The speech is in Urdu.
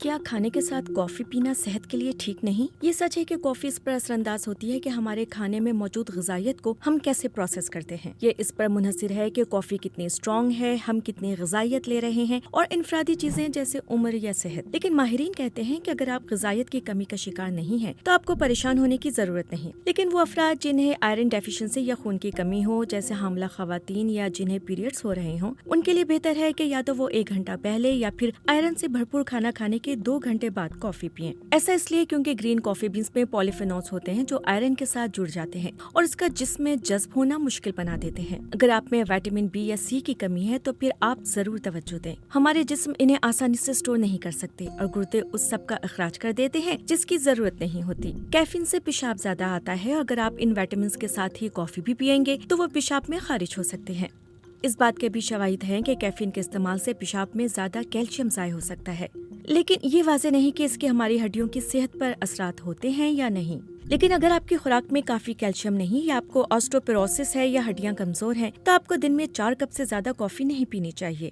کیا کھانے کے ساتھ کافی پینا صحت کے لیے ٹھیک نہیں؟ یہ سچ ہے کہ کافی اس پر اثر انداز ہوتی ہے کہ ہمارے کھانے میں موجود غذائیت کو ہم کیسے پروسیس کرتے ہیں۔ یہ اس پر منحصر ہے کہ کافی کتنی اسٹرانگ ہے، ہم کتنی غذائیت لے رہے ہیں اور انفرادی چیزیں جیسے عمر یا صحت۔ لیکن ماہرین کہتے ہیں کہ اگر آپ غذائیت کی کمی کا شکار نہیں ہیں تو آپ کو پریشان ہونے کی ضرورت نہیں۔ لیکن وہ افراد جنہیں آئرن ڈیفیشنسی یا خون کی کمی ہو، جیسے حاملہ خواتین یا جنہیں پیریڈز ہو رہے ہوں، ان کے لیے بہتر ہے کہ یا تو وہ 1 گھنٹہ پہلے یا پھر آئرن سے بھرپور کھانا کھانے کے 2 گھنٹے بعد کافی پئیں۔ ایسا اس لیے کیونکہ گرین کافی بینز میں پولیفینولز ہوتے ہیں جو آئرن کے ساتھ جڑ جاتے ہیں اور اس کا جسم میں جذب ہونا مشکل بنا دیتے ہیں۔ اگر آپ میں وٹامن بی یا سی کی کمی ہے تو پھر آپ ضرور توجہ دیں۔ ہمارے جسم انہیں آسانی سے اسٹور نہیں کر سکتے اور گردے اس سب کا اخراج کر دیتے ہیں جس کی ضرورت نہیں ہوتی۔ کیفین سے پیشاب زیادہ آتا ہے، اگر آپ ان وٹامنز کے ساتھ ہی کافی بھی پئیں گے تو وہ پیشاب میں خارج ہو سکتے ہیں۔ اس بات کے بھی شواہد ہیں کہ کیفین کے استعمال سے پیشاب میں زیادہ کیلشیم ضائع ہو سکتا ہے، لیکن یہ واضح نہیں کہ اس کے ہماری ہڈیوں کی صحت پر اثرات ہوتے ہیں یا نہیں۔ لیکن اگر آپ کی خوراک میں کافی کیلشیم نہیں یا آپ کو آسٹوپروسس ہے یا ہڈیاں کمزور ہیں تو آپ کو دن میں 4 کپ سے زیادہ کافی نہیں پینی چاہیے۔